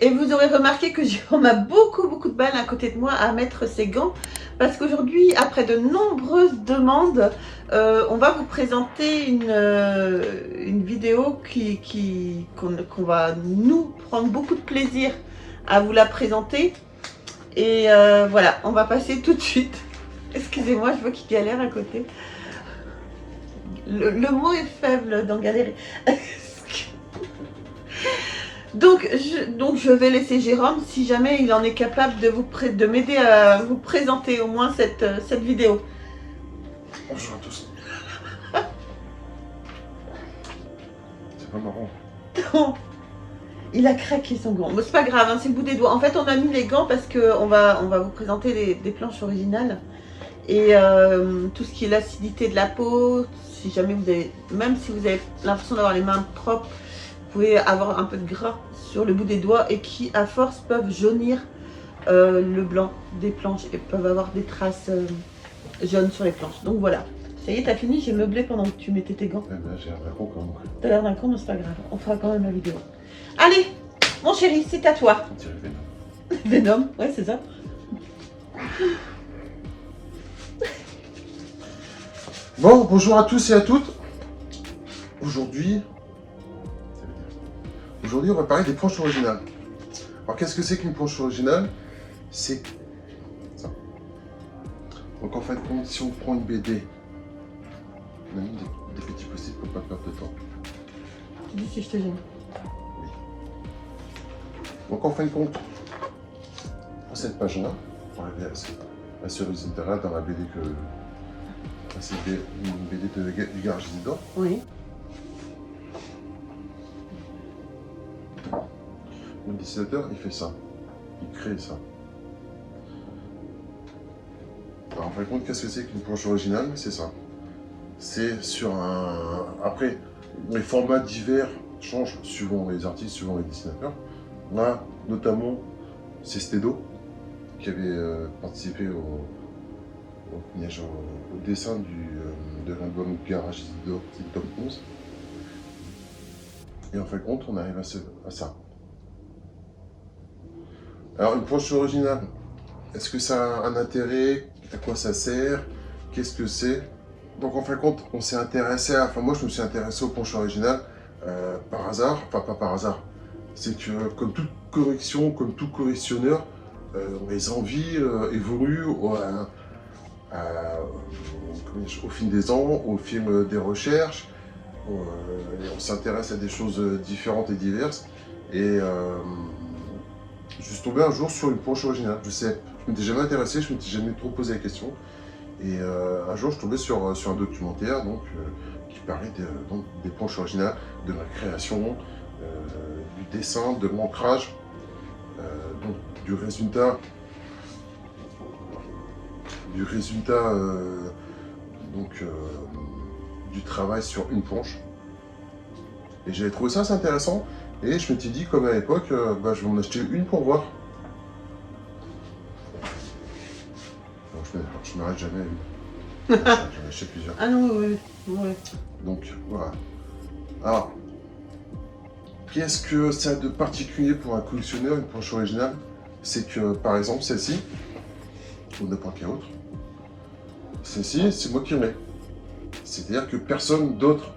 Et vous aurez remarqué que on a beaucoup de balles à côté de moi à mettre ces gants. Parce qu'aujourd'hui, après de nombreuses demandes, on va vous présenter une vidéo qu'on va nous prendre beaucoup de plaisir à vous la présenter. Et voilà, on va passer tout de suite. Excusez-moi, je vois qu'il galère à côté. Le mot est faible dans galérer. Donc je vais laisser Jérôme, si jamais il en est capable de m'aider à vous présenter au moins cette vidéo. Bonjour à tous. C'est pas marrant. Non, il a craqué son gant. Bon, c'est pas grave, hein, c'est le bout des doigts. En fait, on a mis les gants parce qu'on va vous présenter des planches originales. Et tout ce qui est l'acidité de la peau, si jamais vous avez, même si vous avez l'impression d'avoir les mains propres, vous pouvez avoir un peu de gras sur le bout des doigts et qui, à force, peuvent jaunir le blanc des planches et peuvent avoir des traces jaunes sur les planches. Donc voilà. Ça y est, t'as fini, j'ai meublé pendant que tu mettais tes gants. Eh ben, j'ai l'air d'un con quand même. T'as l'air d'un con, mais c'est pas grave. On fera quand même la vidéo. Allez, mon chéri, c'est à toi. On dirait Venom. Venom, ouais, c'est ça. Bon, bonjour à tous et à toutes. Aujourd'hui, on va parler des planches originales. Alors, qu'est-ce que c'est qu'une planche originale? C'est ça. Donc, en fait, si on prend une BD, on a mis des petits post-it pour pas perdre de temps. Tu dis si je te gêne. Oui. Donc, en fin de compte, pour cette page-là, pour arriver à ce résultat-là dans la BD que... C'est une BD du Garage Isidore. Oui. Le dessinateur, il fait ça. Il crée ça. Alors, en fin de compte, qu'est-ce que c'est qu'une planche originale? C'est ça. C'est sur un... Après, les formats divers changent suivant les artistes, suivant les dessinateurs. Là, notamment, c'est Stedo qui avait participé au dessin de l'album Garage Isidore, c'est le tome 11. Et en fin de compte, on arrive à ça. Alors, une planche originale, est-ce que ça a un intérêt? À quoi ça sert? Qu'est-ce que c'est? Donc, en fin de compte, on s'est intéressé à... Enfin, moi, je me suis intéressé aux planches originales par hasard. Enfin, pas par hasard. C'est que, comme toute correction, comme tout correctionneur, les envies évoluent au fil des ans, au fil des recherches. On s'intéresse à des choses différentes et diverses. Et je suis tombé un jour sur une planche originale. Je m'étais jamais intéressé, je m'étais jamais trop posé la question. Et un jour, je suis tombé sur un documentaire qui parlait des planches originales, de la création, du dessin, de l'ancrage, du résultat. Du travail sur une planche. Et j'avais trouvé ça assez intéressant. Et je m'étais dit, comme à l'époque, je vais en acheter une pour voir. Bon, je m'arrête jamais à une. J'en achète plusieurs. Ah non, oui. Donc, voilà. Alors, qu'est-ce que ça a de particulier pour un collectionneur, une planche originale? C'est que, par exemple, celle-ci, ou n'importe quelle autre, celle-ci, c'est moi qui l'ai. C'est-à-dire que personne d'autre,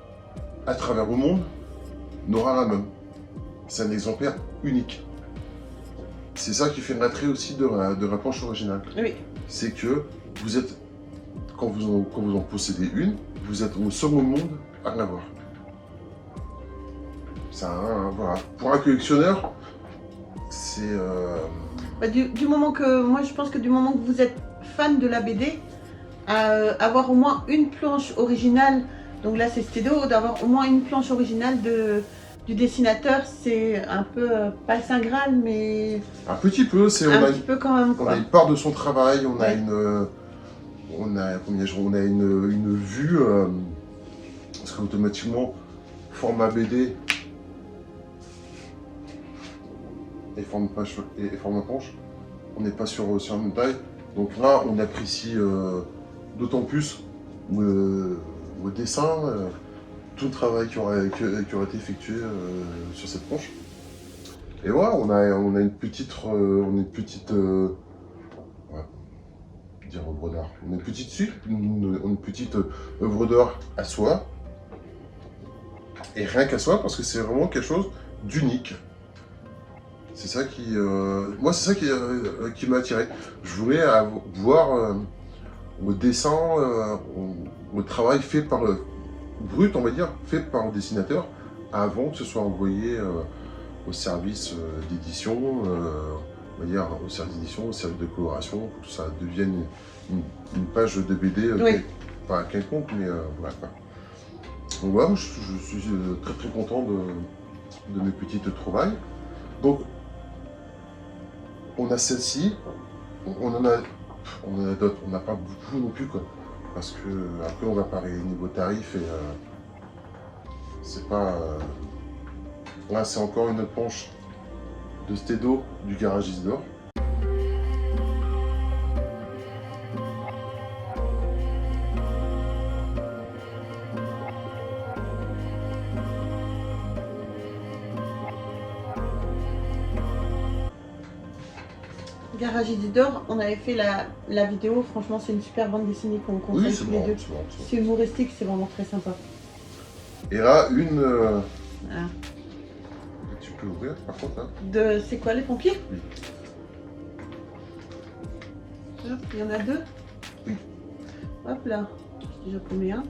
à travers le monde, n'aura la même. C'est un exemplaire unique. C'est ça qui fait l'attrait aussi de la planche originale. Oui. C'est que vous êtes, quand vous en possédez une, vous êtes au seul au monde à l'avoir. Voilà. Pour un collectionneur, c'est... Bah, du moment que, moi je pense que du moment que vous êtes fan de la BD, avoir au moins une planche originale, donc là c'est Stedo, d'avoir au moins une planche originale du dessinateur, c'est un peu, pas le Saint Graal, mais... Un petit peu, un petit peu quand même, on quoi. a une part de son travail, on a Ouais. on a une vue, parce qu'automatiquement, format BD et format planche, on n'est pas sur la même taille. Donc là, on apprécie d'autant plus le dessin, tout le travail qui aura été effectué sur cette planche. Et voilà, on a une petite, ouais, dire œuvre d'art. On a une petite suite, une petite œuvre d'art à soi. Et rien qu'à soi, parce que c'est vraiment quelque chose d'unique. C'est ça qui, moi, c'est ça qui m'a attiré. Je voulais voir le dessin, le travail fait par le brut, on va dire, fait par le dessinateur, avant que ce soit envoyé au service d'édition, on va dire au service d'édition, au service de coloration, pour que ça devienne une page de BD, Oui. pas quelconque, mais voilà quoi. Donc voilà, je suis très très content de mes petites trouvailles. Donc on a celle-ci, on en a d'autres, on n'a pas beaucoup non plus quoi. Parce que après on va parler niveau tarif et c'est pas. Là c'est encore une planche de Stédo du garage Isidore. Garage Isidore, on avait fait la vidéo, franchement c'est une super bande dessinée qu'on conseille Oui, c'est tous les bon, deux. c'est bon. C'est humoristique, c'est vraiment très sympa. Et là, une. Voilà. Tu peux ouvrir par contre là. C'est quoi les pompiers? Oui. Hop, il y en a deux. Oui. Hop là, j'ai déjà pris un.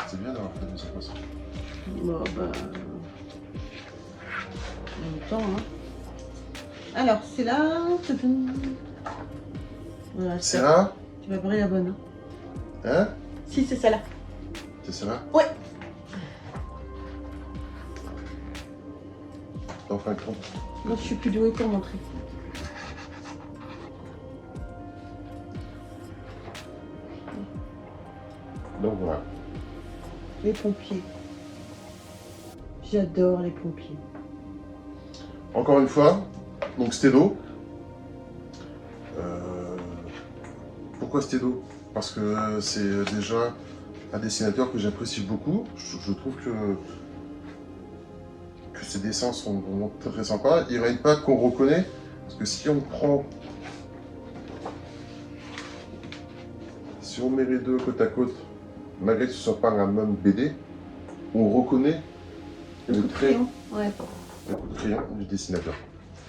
C'est bien d'avoir fait de cette façon. Bon bah. En même temps, hein. Alors, c'est là. Voilà, C'est là. tu vas parler la bonne. Hein, Hein? si, c'est celle-là. C'est celle-là? Ouais. Enfin, compte. Moi, je suis plus douée pour montrer. Donc voilà. Les pompiers. J'adore les pompiers. Encore une fois, donc Stédo. Pourquoi Stédo? Parce que c'est déjà un dessinateur que j'apprécie beaucoup. Je trouve que ses dessins sont vraiment très, très sympas. Il n'y a une patte qu'on reconnaît, parce que si on met les deux côte à côte, malgré que ce ne soit pas la même BD, on reconnaît le trait, ouais. le coup de crayon du dessinateur.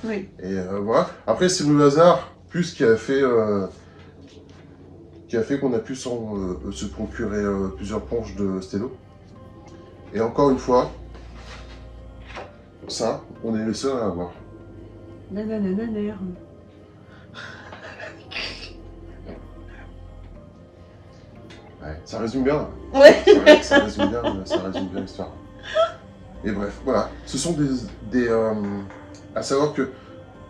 Oui. Et voilà. Après, c'est le hasard plus qui a fait qu'on a pu se procurer plusieurs planches de Stélo. Et encore une fois, ça, on est les seuls à l'avoir. Nananananer. Ouais, ça résume bien. Ouais. Ça résume bien l'histoire. Et bref, voilà. Ce sont à savoir que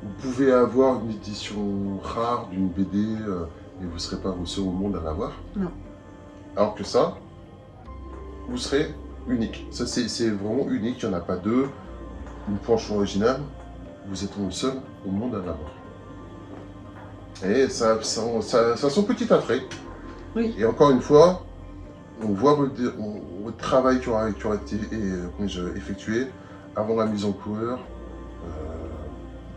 vous pouvez avoir une édition rare d'une BD et vous ne serez pas le seul au monde à l'avoir. Non. Alors que ça, vous serez unique. Ça, c'est vraiment unique. Il n'y en a pas deux. Une planche originale, vous êtes le seul au monde à l'avoir. Et ça a son petit attrait. Oui. Et encore une fois, on voit votre travail qui aura été effectué avant la mise en couleur.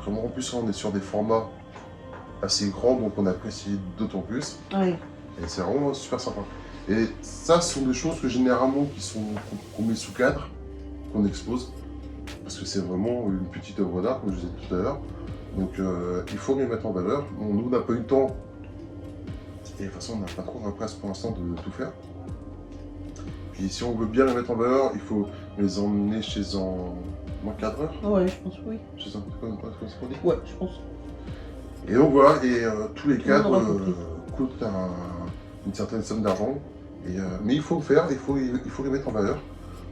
Vraiment, en plus, on est sur des formats assez grands, donc on apprécie d'autant plus. Oui. Et c'est vraiment super sympa. Et ça, ce sont des choses que généralement qu'on met sous cadre, qu'on expose, parce que c'est vraiment une petite œuvre d'art, comme je disais tout à l'heure. Donc il faut les mettre en valeur. Bon, nous, on n'a pas eu le temps, et de toute façon, on n'a pas trop la place pour l'instant de tout faire. Puis si on veut bien les mettre en valeur, il faut les emmener chez un cadreur. Ouais, je pense oui. Chez un dit. Ouais, je pense. Et donc voilà, et tous les cadres aura compris. coûtent une certaine somme d'argent. Mais il faut le faire, il faut les mettre en valeur.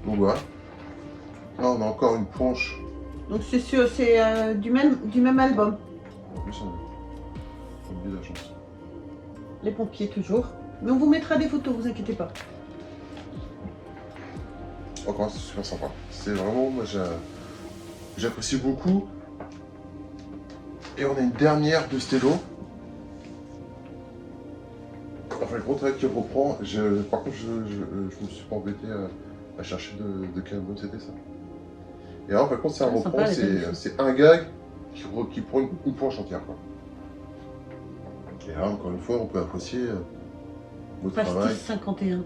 Donc voilà. Là, on a encore une planche. Donc c'est du même album. En plus, on a eu de la chance. Les pompiers toujours. Mais on vous mettra des photos, vous inquiétez pas. Encore, c'est super sympa. C'est vraiment, moi, j'apprécie beaucoup. Et on a une dernière de Stélo. Enfin, le gros trait qui reprend. Par contre, je me suis pas embêté à chercher de quel album c'était ça. Et alors, par contre, c'est un Ah, sympa, reprend, les belles c'est un gag qui prend une planche entière, quoi. Et là, encore une fois, on peut apprécier votre travail. Pastis 51.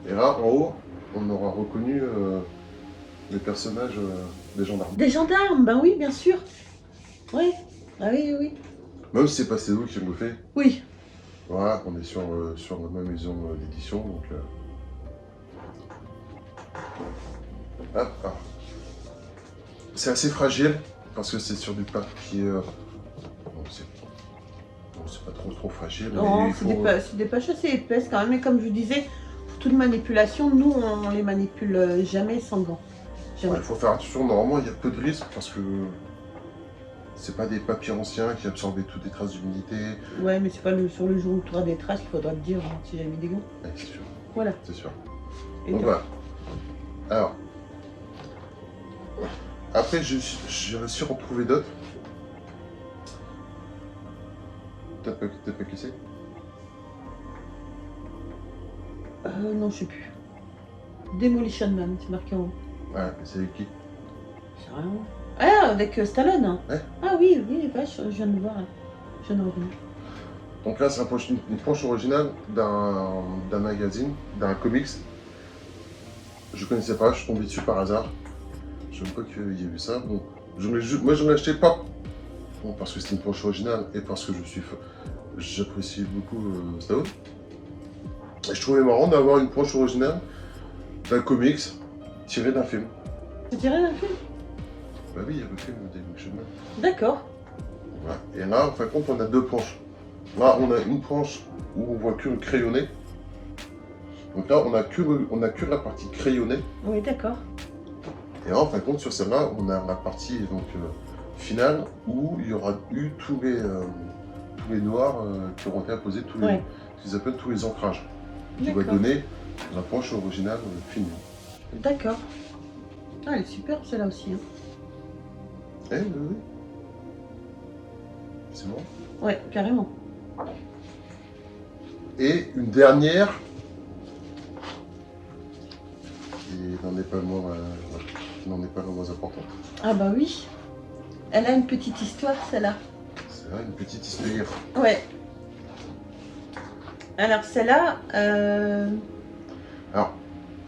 Et là, en haut, on aura reconnu les personnages des gendarmes. Des gendarmes, ben oui, bien sûr. Oui, ah oui, oui. Même si c'est pas Cédou qui me le fait. Oui, Voilà, on est sur la même maison d'édition, donc... Hop, ah. C'est assez fragile, parce que c'est sur du papier... Bon, c'est pas trop fragile, mais non, il c'est faut... des pages assez épaisses quand même. Mais comme je vous disais, pour toute manipulation, nous, on les manipule jamais sans gants. Jamais. Ouais, il faut faire attention, normalement il y a peu de risques, parce que... C'est pas des papiers anciens qui absorbaient toutes les traces d'humidité. Ouais, mais c'est pas sur le jour où tu auras des traces qu'il faudra te dire hein, si j'ai mis des gants. Ouais, c'est sûr. Voilà. C'est sûr. Et Donc donc, voilà. Alors. Après, j'ai réussi à en trouver d'autres. Peut-être pas qui c'est. non, je sais plus. Demolition Man, c'est marqué en haut. Ouais, c'est qui? Je sais rien. Ah, avec Stallone. Hein. Ouais. Ah oui, oui, vache, je viens de le voir. Là. Je viens de revenir. Donc là, c'est une planche originale d'un magazine, d'un comics. Je connaissais pas, je suis tombé dessus par hasard. Je ne sais pas qu'il y ait eu ça. Bon, moi, je ne l'ai acheté pas bon, parce que c'était une planche originale et parce que j'apprécie beaucoup Stallone. Et je trouvais marrant d'avoir une planche originale d'un comics tiré d'un film. Tu dirais un film? Bah oui, il y a le film Demolition Man. D'accord. Voilà. Et là, en fin de compte, on a deux planches. Là, on a une planche où on voit que le crayonné. Donc là, on a que la partie crayonnée. Oui, d'accord. Et là, en fin de compte, sur celle-là, on a la partie donc, finale où il y aura eu tous les noirs qui auront été apposés, Ouais. ce qu'ils appellent tous les ancrages. Qui va D'accord. donner la planche originale finie. D'accord. Ah, elle est superbe celle-là aussi. Hein. Eh oui, oui. C'est bon. Ouais, carrément. Et une dernière, qui n'en est pas le moins, importante. Ah bah oui. Elle a une petite histoire celle-là. C'est là une petite histoire. Ouais. Alors celle-là, Alors,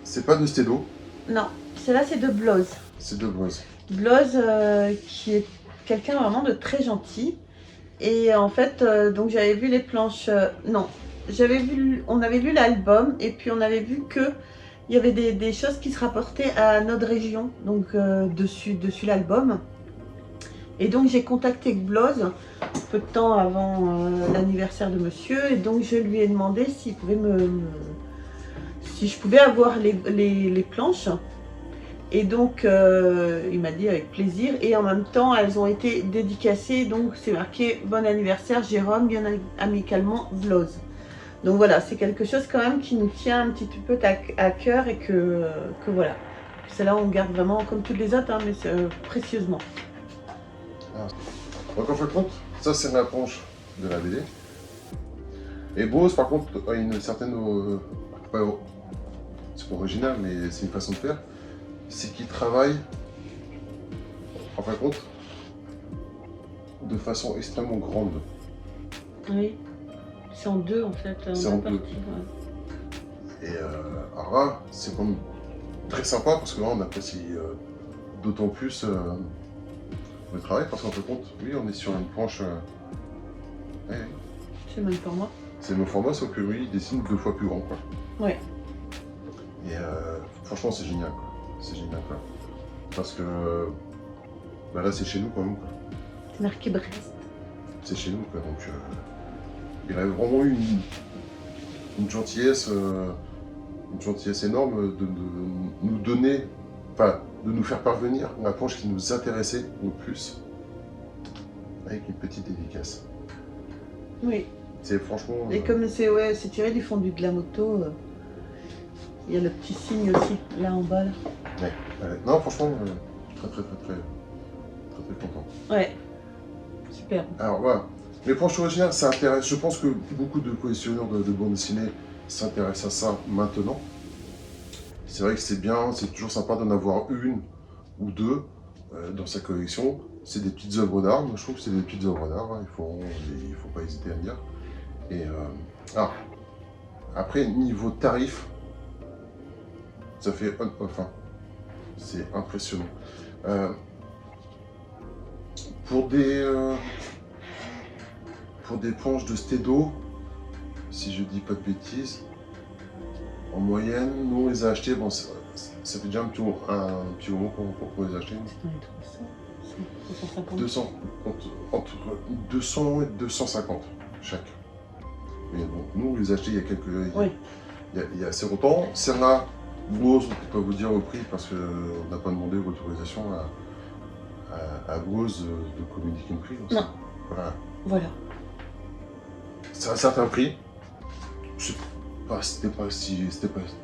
c'est pas de Stédo, non, celle-là c'est de Bloz. c'est de Boise. Bloz qui est quelqu'un vraiment de très gentil. Et en fait, donc j'avais vu les planches, non, on avait lu l'album et puis on avait vu que il y avait des choses qui se rapportaient à notre région, donc dessus l'album. Et donc j'ai contacté Bloz peu de temps avant l'anniversaire de monsieur et donc je lui ai demandé s'il pouvait si je pouvais avoir les planches. Et donc il m'a dit avec plaisir et en même temps elles ont été dédicacées, donc c'est marqué bon anniversaire Jérôme, bien amicalement Bloz. Donc voilà, c'est quelque chose quand même qui nous tient un petit peu à cœur et que voilà. Celle-là on garde vraiment comme toutes les autres, hein, mais précieusement. Donc en fin de compte, ça c'est la planche de la BD. Et Bose par contre a une certaine... c'est pas original mais c'est une façon de faire. C'est qu'il travaille, en fin de compte, de façon extrêmement grande. Oui, c'est en deux en fait. C'est en deux. Ouais. Et alors là, c'est quand même très sympa parce que là on apprécie d'autant plus le travail parce qu'en fin de compte, oui, on est sur une planche. Ouais, C'est le même format. c'est le même format, sauf que lui, il dessine 2 fois plus grand, quoi. Ouais. Et franchement, c'est génial, quoi. C'est génial, quoi. Parce que bah là, c'est chez nous, quand même, quoi. C'est marqué Brest. C'est chez nous, quoi. Donc, il a vraiment eu une gentillesse énorme de nous donner, enfin, de nous faire parvenir la planche qui nous intéressait le plus, avec une petite dédicace. Oui. C'est franchement... Et comme c'est tiré du fondu de la moto, il y a le petit signe aussi, là en bas. Là. Ouais. Non, franchement, très content. Ouais. Super. Alors voilà, les planches originales, ça intéresse. Je pense que beaucoup de collectionneurs de bande dessinée s'intéressent à ça maintenant. C'est vrai que c'est bien, c'est toujours sympa d'en avoir une ou deux dans sa collection. C'est des petites œuvres d'art, moi je trouve que c'est des petites œuvres d'art, hein. Il faut pas hésiter à le dire. Et après, niveau tarif, ça fait enfin, c'est impressionnant. Euh, pour des planches de stédo, si je dis pas de bêtises, en moyenne, nous on les a achetées, bon, ça fait déjà un petit moment qu'on les a achetées. C'est dans les 300, 350. 200, entre 200 et 250 chaque. Mais bon, nous on les a achetées il y a Oui. il y a assez longtemps. Serna, Bose, on ne peut pas vous dire au prix parce qu'on n'a pas demandé l'autorisation à Bose de communiquer le prix. Donc Non. Voilà. C'est un certain prix. C'était pas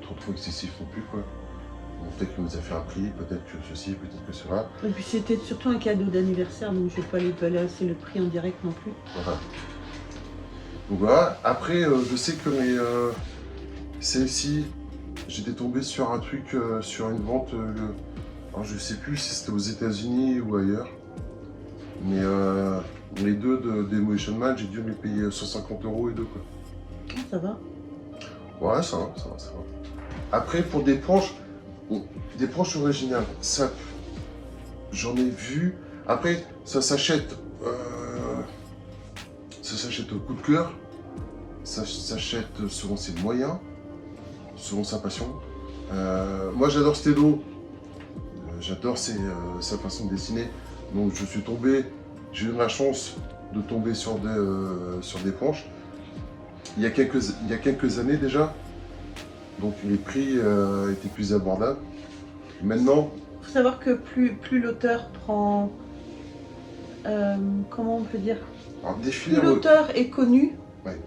trop excessif non plus, quoi. Bon, peut-être qu'on nous a fait un prix, peut-être que ceci, peut-être que cela. Et puis c'était surtout un cadeau d'anniversaire, donc je vais pas lui balancer le prix en direct non plus. Voilà. Donc voilà. Après, je sais que celle-ci, j'étais tombé sur un truc, sur une vente. Alors je sais plus si c'était aux États-Unis ou ailleurs. Mais les deux de Demolition Man, j'ai dû les payer 150 € et deux, quoi. Ah, ça va. Ouais, ça va. Après, pour des planches originales, ça, j'en ai vu. Après, ça s'achète au coup de cœur, ça s'achète selon ses moyens, selon sa passion. Moi, j'adore Stédo, j'adore sa façon de dessiner. Donc, j'ai eu la chance de tomber sur des planches. Il y a quelques années déjà, donc les prix étaient plus abordables. Maintenant, Il faut savoir que plus l'auteur prend... comment on peut dire? alors, Plus l'auteur est connu, Ouais.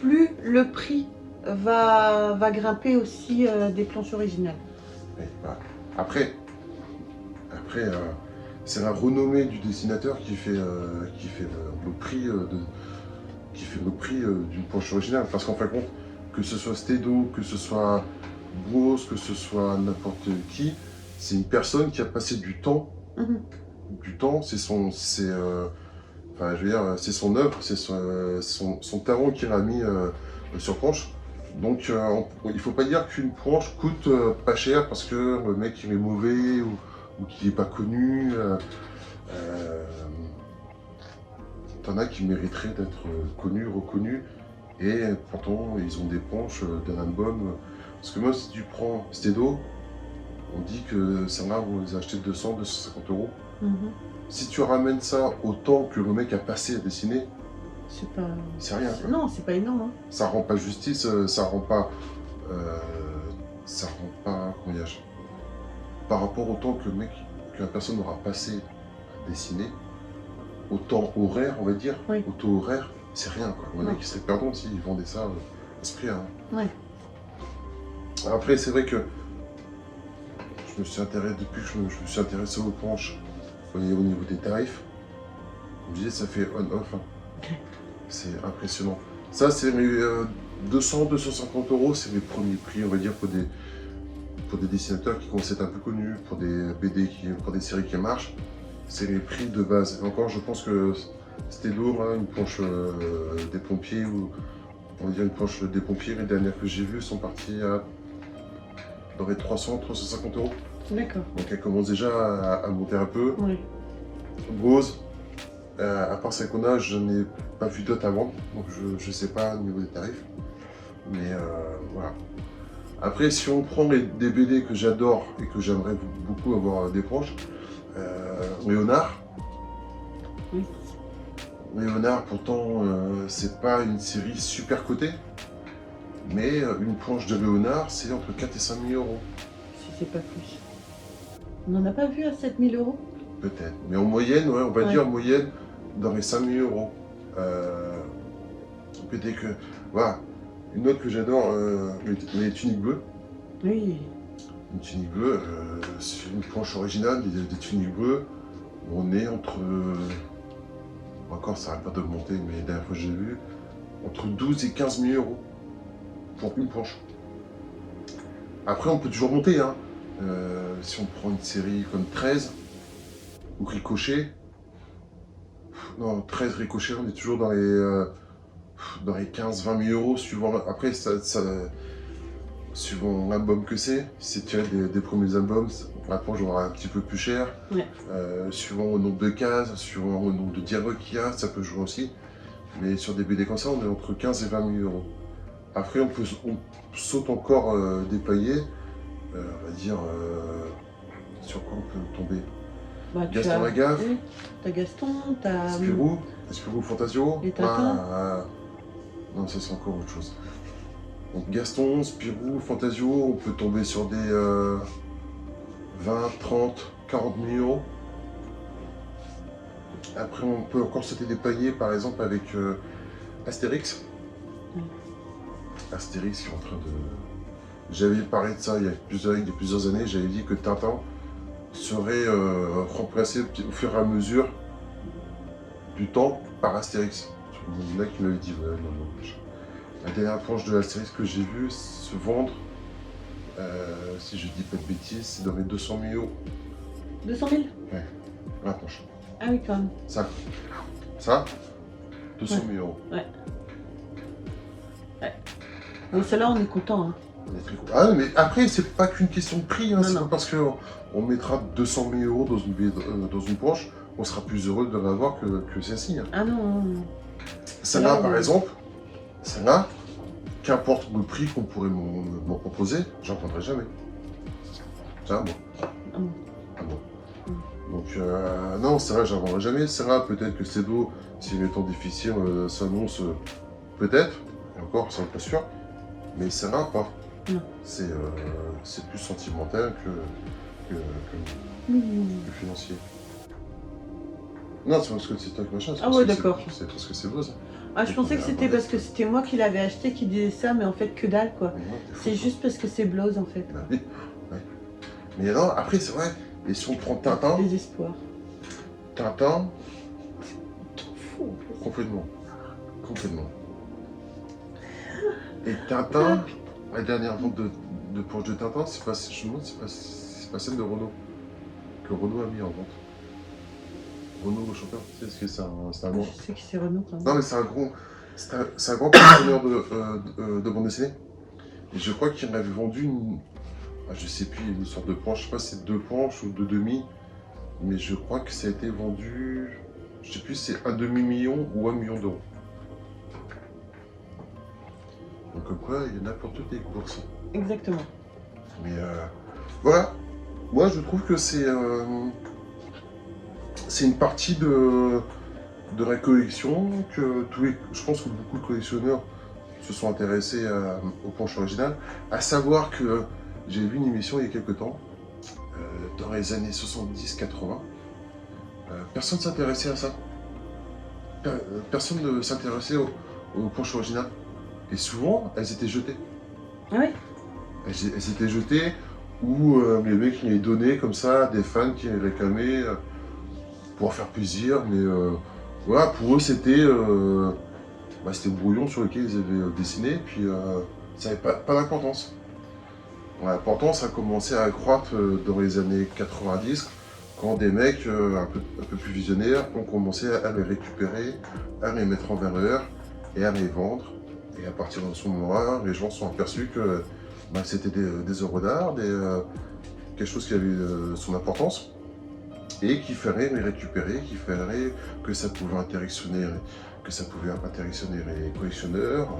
plus le prix va grimper aussi des planches originales. Ouais, voilà. Après, c'est la renommée du dessinateur qui fait le prix d'une planche originale. Parce qu'en fin de compte, que ce soit Stédo, que ce soit Bose, que ce soit n'importe qui, c'est une personne qui a passé du temps. Du temps, c'est son œuvre, c'est son talent qu'il a mis sur planche. Donc il faut pas dire qu'une planche coûte pas cher parce que le mec il est mauvais ou qu'il n'est pas connu. T'en as qui mériteraient d'être connus, reconnus, et pourtant ils ont des planches d'un album. Parce que moi, si tu prends Stédo, on dit que ça va, on les a achetés 200, 250 €. Si tu ramènes ça au temps que le mec a passé à dessiner, c'est rien, quoi. Non, c'est pas énorme. Hein. Ça rend pas justice, ça rend pas, comment dire, par rapport au temps que la personne aura passé à dessiner, au temps horaire, on va dire, Oui. au taux horaire, c'est rien, quoi. Le Ouais. mec il serait perdant s'il vendait ça à ce prix, hein. Ouais. Après, c'est vrai que depuis que je me suis intéressé aux planches, au niveau des tarifs, je me disais, ça fait on-off, hein. C'est impressionnant. Ça, c'est 200, 250 €, c'est les premiers prix, on va dire, pour des dessinateurs qui commencent à être un peu connus, pour des BD, pour des séries qui marchent. C'est les prix de base. Et encore, je pense que c'était lourd, hein, une planche des pompiers, ou on va dire une planche des pompiers, les dernières que j'ai vues sont parties dans les 300, 350 €. D'accord. Donc elle commence déjà à monter un peu. Oui. Bose, à part celle qu'on a, je n'ai pas vu d'autres avant, donc je ne sais pas au niveau des tarifs. Mais voilà. Après, si on prend des BD que j'adore et que j'aimerais beaucoup avoir des planches, Léonard. Oui. Léonard, pourtant, c'est pas une série super cotée, mais une planche de Léonard, c'est entre 4 et 5 000 €. Si c'est pas plus. On n'en a pas vu à 7 000 €. Peut-être. Mais en moyenne, ouais, on va dire en moyenne, dans les 5 000 €. Peut-être que. Voilà. Une autre que j'adore, les tuniques bleues. Oui. Une tunique bleue, c'est une planche originale, des tuniques bleues. On est entre. Encore, ça n'arrête pas d'augmenter, mais la dernière fois que j'ai vu, entre 12 et 15 000 € pour une planche. Après, on peut toujours monter. Hein. Si on prend une série comme 13 ou Ricochet, non, 13 Ricochet, on est toujours dans les 15-20 000 euros, suivant. Après, suivant l'album que c'est. Si c'est tiré des premiers albums, la planche aura un petit peu plus cher. Ouais. Suivant le nombre de cases, suivant le nombre de dialogues qu'il y a, ça peut jouer aussi. Mais sur des BD comme ça, on est entre 15 et 20 000 euros. Après, on saute encore des paliers. On va dire, sur quoi on peut tomber? Bah, Gaston Lagaffe, oui, t'as Gaston, t'as... Spirou Fantasio. Les Tintins. Non, ça c'est encore autre chose. Donc Gaston, Spirou, Fantasio, on peut tomber sur des 20, 30, 40 000 euros. Après, on peut encore sauter des paliers, par exemple, avec Astérix. Astérix qui est en train de... J'avais parlé de ça il y a plusieurs années, j'avais dit que Tintin serait remplacé au fur et à mesure du temps par Astérix. Il y en a qui m'avaient dit, ouais, non. La dernière planche de Astérix que j'ai vue se vendre, si je dis pas de bêtises, c'est dans les 200 000 euros. 200 000? Ouais, la planche. Ah oui, quand même. Ça 200 000 euros. Ouais. Mais celle-là, on est content. Hein. Ah mais après, c'est pas qu'une question de prix, hein. C'est Non. pas parce qu'on mettra 200 000 euros dans une planche qu'on sera plus heureux de l'avoir que celle-ci. Hein. Ah non. Celle-là, par exemple, celle-là, qu'importe le prix qu'on pourrait m'en proposer, j'en prendrai jamais. C'est un bon. Ah bon. Ah bon. Donc, non, celle-là, j'en vendrai jamais. Celle-là, peut-être que c'est d'eau, si les temps difficiles s'annoncent, peut-être, et encore, ça n'est pas sûr, mais celle-là, pas. Non. C'est plus sentimental que financier. Non, c'est parce que c'est toi qui machin. Ah ouais, d'accord. C'est parce que c'est beau, ça. Ah, je pensais que c'était parce que c'était moi qui l'avais acheté qui disait ça, mais en fait, que dalle, quoi. C'est juste parce que c'est Blose, en fait. Bah oui, ouais. Mais non, après, c'est vrai. Et si on prend Tintin... Désespoir. Tintin... Fou, en fait. Complètement. Et Tintin, la dernière vente de planche de Tintin, c'est pas celle de Renault. Que Renault a mis en vente. Renault, le chanteur, tu sais, est-ce que c'est un grand... Je sais que c'est Renault, quand même. Non, mais c'est un grand collectionneur de bande dessinée. Et je crois qu'il m'avait vendu je sais plus, une sorte de planche, je sais pas si c'est 2 planches ou 2 demi, mais je crois que ça a été vendu, je sais plus si c'est 1,5 million ou 1 million d'euros. Donc comme quoi, il y en a pour toutes les courses. Exactement. Mais voilà, moi je trouve que c'est une partie de la collection que je pense que beaucoup de collectionneurs se sont intéressés aux planches originales, à savoir que j'ai vu une émission il y a quelques temps, dans les années 70-80, personne ne s'intéressait à ça. Personne ne s'intéressait aux planches originales. Et souvent, elles étaient jetées. Ah oui. Elles étaient jetées, ou les mecs qui les donnaient comme ça, des fans qui les réclamaient pour faire plaisir, mais voilà, pour eux c'était c'était le brouillon sur lequel ils avaient dessiné, puis ça n'avait pas d'importance. L'importance a commencé à accroître dans les années 90, quand des mecs un peu plus visionnaires ont commencé à les récupérer, à les mettre en valeur et à les vendre. Et à partir de ce moment-là, les gens se sont aperçus que c'était des œuvres d'art, quelque chose qui avait son importance, et qu'il fallait les récupérer, qu'il fallait que ça pouvait intéresser les collectionneurs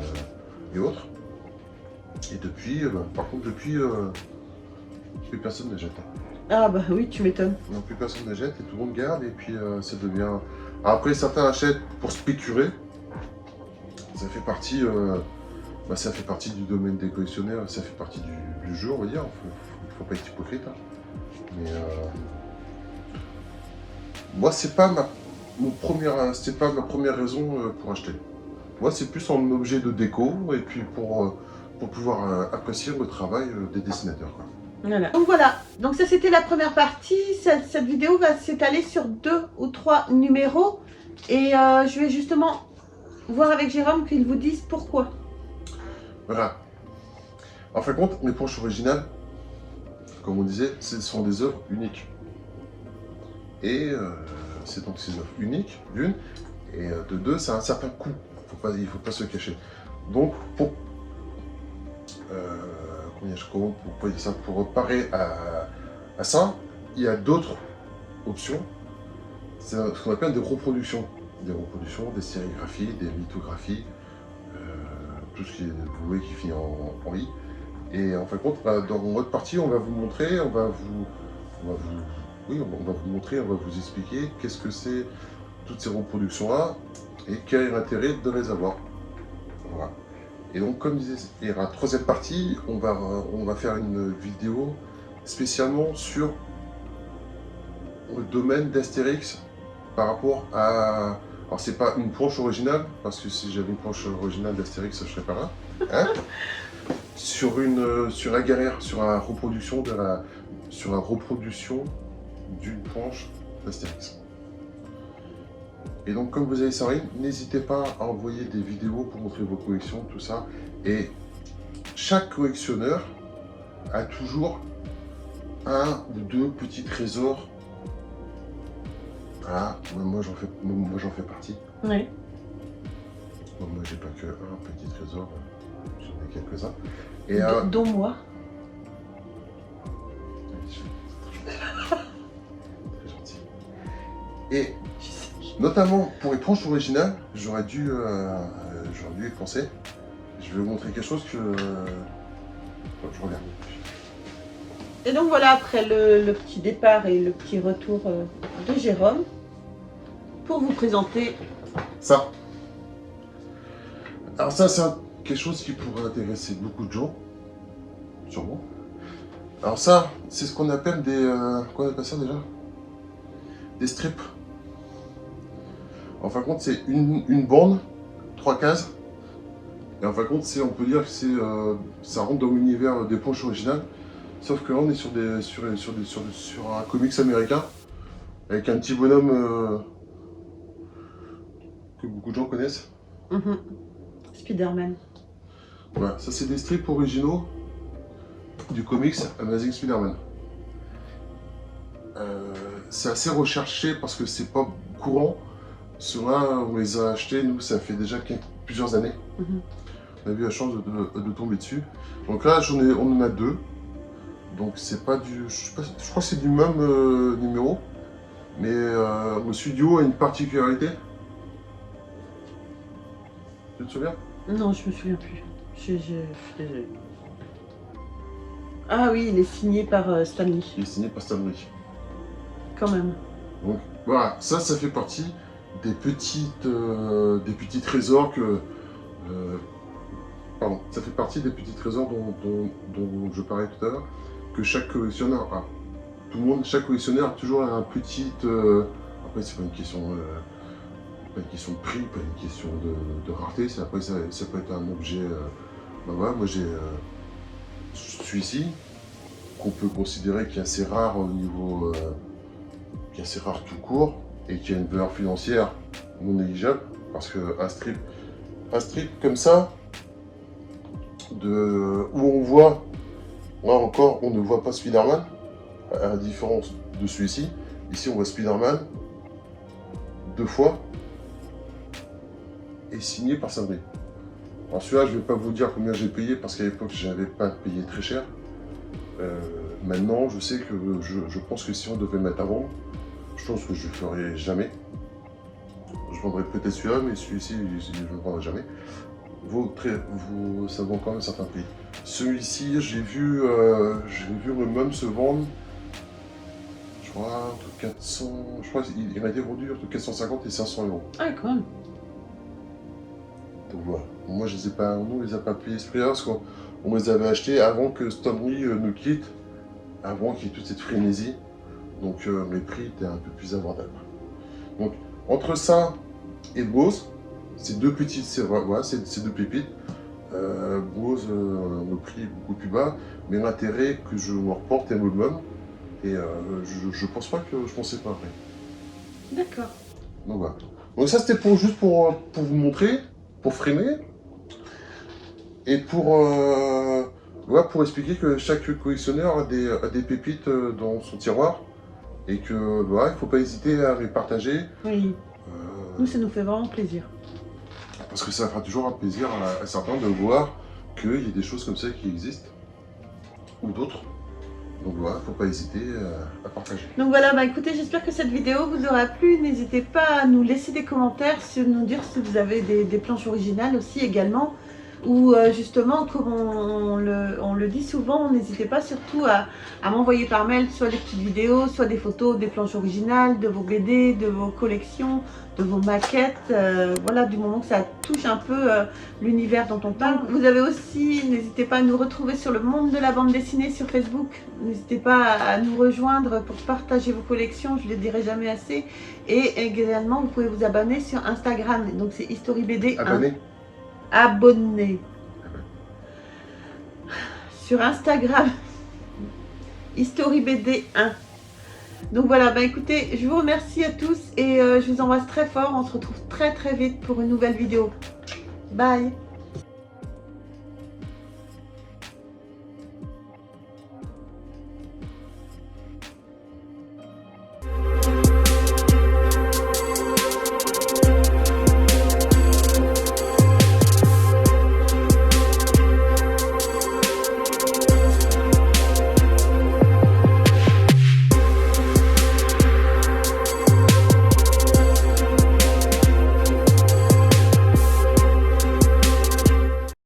et autres. Et depuis, par contre, plus personne ne jette. Ah bah oui, tu m'étonnes. Non, plus personne ne jette et tout le monde garde, et puis ça devient... Après, certains achètent pour spéculer. Ça fait partie, du domaine des collectionneurs, ça fait partie du jeu, on va dire. Faut pas être hypocrite. Hein. Mais moi, c'est pas ma première raison pour acheter. Moi, c'est plus en objet de déco et puis pour pouvoir apprécier le travail des dessinateurs. Quoi. Voilà. Donc ça, c'était la première partie. Cette vidéo va s'étaler sur 2 ou 3 numéros. Et je vais justement voir avec Jérôme qu'il vous dise pourquoi. Voilà. En fin de compte, mes planches originales, comme on disait, ce sont des œuvres uniques. Et c'est donc ces œuvres uniques, d'une, et de deux, ça a un certain coût. Il ne faut pas se cacher. Donc, pour pour parer à ça, il y a d'autres options. C'est ce qu'on appelle des reproductions. Des reproductions, des sérigraphies, des lithographies, tout ce qui est, vous voyez, qui finit en i. Et en fin de compte, dans notre partie, on va vous montrer, on va vous montrer, on va vous expliquer qu'est-ce que c'est toutes ces reproductions-là et quel est l'intérêt de les avoir. Voilà. Et donc, comme disait, il y aura la troisième partie, on va faire une vidéo spécialement sur le domaine d'Astérix par rapport à... Alors, c'est pas une planche originale, parce que si j'avais une planche originale d'Astérix, je serais pas là. Hein, sur la galère, sur la reproduction d'une planche d'Astérix. Et donc, comme vous avez ça, n'hésitez pas à envoyer des vidéos pour montrer vos collections, tout ça. Et chaque collectionneur a toujours un ou deux petits trésors. Ah, moi j'en fais partie. Oui. Bon, moi j'ai pas que un petit trésor, j'en ai quelques-uns. Et dont moi. Très gentil. Et notamment pour les planches originales, j'aurais dû y penser. Je vais vous montrer quelque chose que je regarde. Et donc voilà, après le petit départ et le petit retour de Jérôme, pour vous présenter ça. Alors ça, c'est quelque chose qui pourrait intéresser beaucoup de gens, sûrement. Alors ça, c'est ce qu'on appelle qu'on appelle ça déjà? Des strips. En fin de compte, c'est une bande, 3 cases. Et en fin de compte, on peut dire que ça rentre dans l'univers des planches originales. Sauf que là, on est sur un comics américain, avec un petit bonhomme que beaucoup de gens connaissent. Spider-Man. Voilà, ça c'est des strips originaux du comics Amazing Spider-Man. C'est assez recherché parce que c'est pas courant. Ceux-là, on les a achetés, nous, ça fait déjà plusieurs années. On a eu la chance de tomber dessus. Donc là, on en a deux. Donc c'est pas du... Je crois que c'est du même numéro. Mais le studio a une particularité. Tu te souviens? Non, je me souviens plus. Je suis désolée. Ah oui, il est signé par Stan Lee. Il est signé par Stan Lee. Quand même. Donc voilà, ça fait partie des petits trésors que... pardon, ça fait partie des petits trésors dont je parlais tout à l'heure, que chaque collectionneur a. Chaque collectionneur a toujours un petit... après, c'est pas une question de prix, pas une question de rareté, après ça peut être un objet... ben voilà, moi j'ai celui-ci, qu'on peut considérer qui est assez rare au niveau... qui est assez rare tout court, et qui a une valeur financière non négligeable, parce qu'un strip comme ça, où on voit, là encore, on ne voit pas Spider-Man, à la différence de celui-ci. Ici, on voit Spider-Man 2 fois, et signé par Stan Lee. Alors celui-là, je ne vais pas vous dire combien j'ai payé, parce qu'à l'époque, je n'avais pas payé très cher. Maintenant, je sais que je pense que si on devait mettre à vendre, je pense que je ne le ferai jamais. Je vendrai peut-être celui-là, mais celui-ci, je ne le vendrai jamais. Ça vaut quand même un certain prix. Celui-ci, j'ai vu le même se vendre, je crois, entre 400... Je crois qu'il a été vendu entre 450 et 500 euros. Ah, quand même. Donc voilà. Moi, nous, on les a pas payés ce prix-là, parce qu'on les avait achetés avant que Stan Lee nous quitte, avant qu'il y ait toute cette frénésie. Donc les prix étaient un peu plus abordables. Donc entre ça et Bose, ces deux pépites, Bose, le prix est beaucoup plus bas, mais l'intérêt que je me reporte est le même. Et je pense pas que je pensais pas après. D'accord. Donc voilà. Donc ça c'était juste pour vous montrer, pour freiner. Et pour Ouais, pour expliquer que chaque collectionneur a des pépites dans son tiroir et que bah, il faut pas hésiter à les partager. Oui, nous ça nous fait vraiment plaisir. Parce que ça fera toujours un plaisir à certains de voir qu'il y a des choses comme ça qui existent, ou d'autres. Donc voilà, faut pas hésiter à partager. Donc voilà, bah écoutez, j'espère que cette vidéo vous aura plu. N'hésitez pas à nous laisser des commentaires, nous dire si vous avez des planches originales aussi également. Ou justement, comme on le dit souvent, n'hésitez pas surtout à m'envoyer par mail soit des petites vidéos, soit des photos des planches originales, de vos BD, de vos collections, de vos maquettes, voilà, du moment que ça touche un peu l'univers dont on parle. Vous avez aussi, n'hésitez pas à nous retrouver sur le monde de la bande dessinée sur Facebook. N'hésitez pas à nous rejoindre pour partager vos collections, je ne le dirai jamais assez. Et également, vous pouvez vous abonner sur Instagram, donc c'est HistoryBD1. Abonné sur Instagram HistoryBD1. Donc voilà, bah écoutez, je vous remercie à tous et je vous embrasse très fort. On se retrouve très vite pour une nouvelle vidéo. Bye.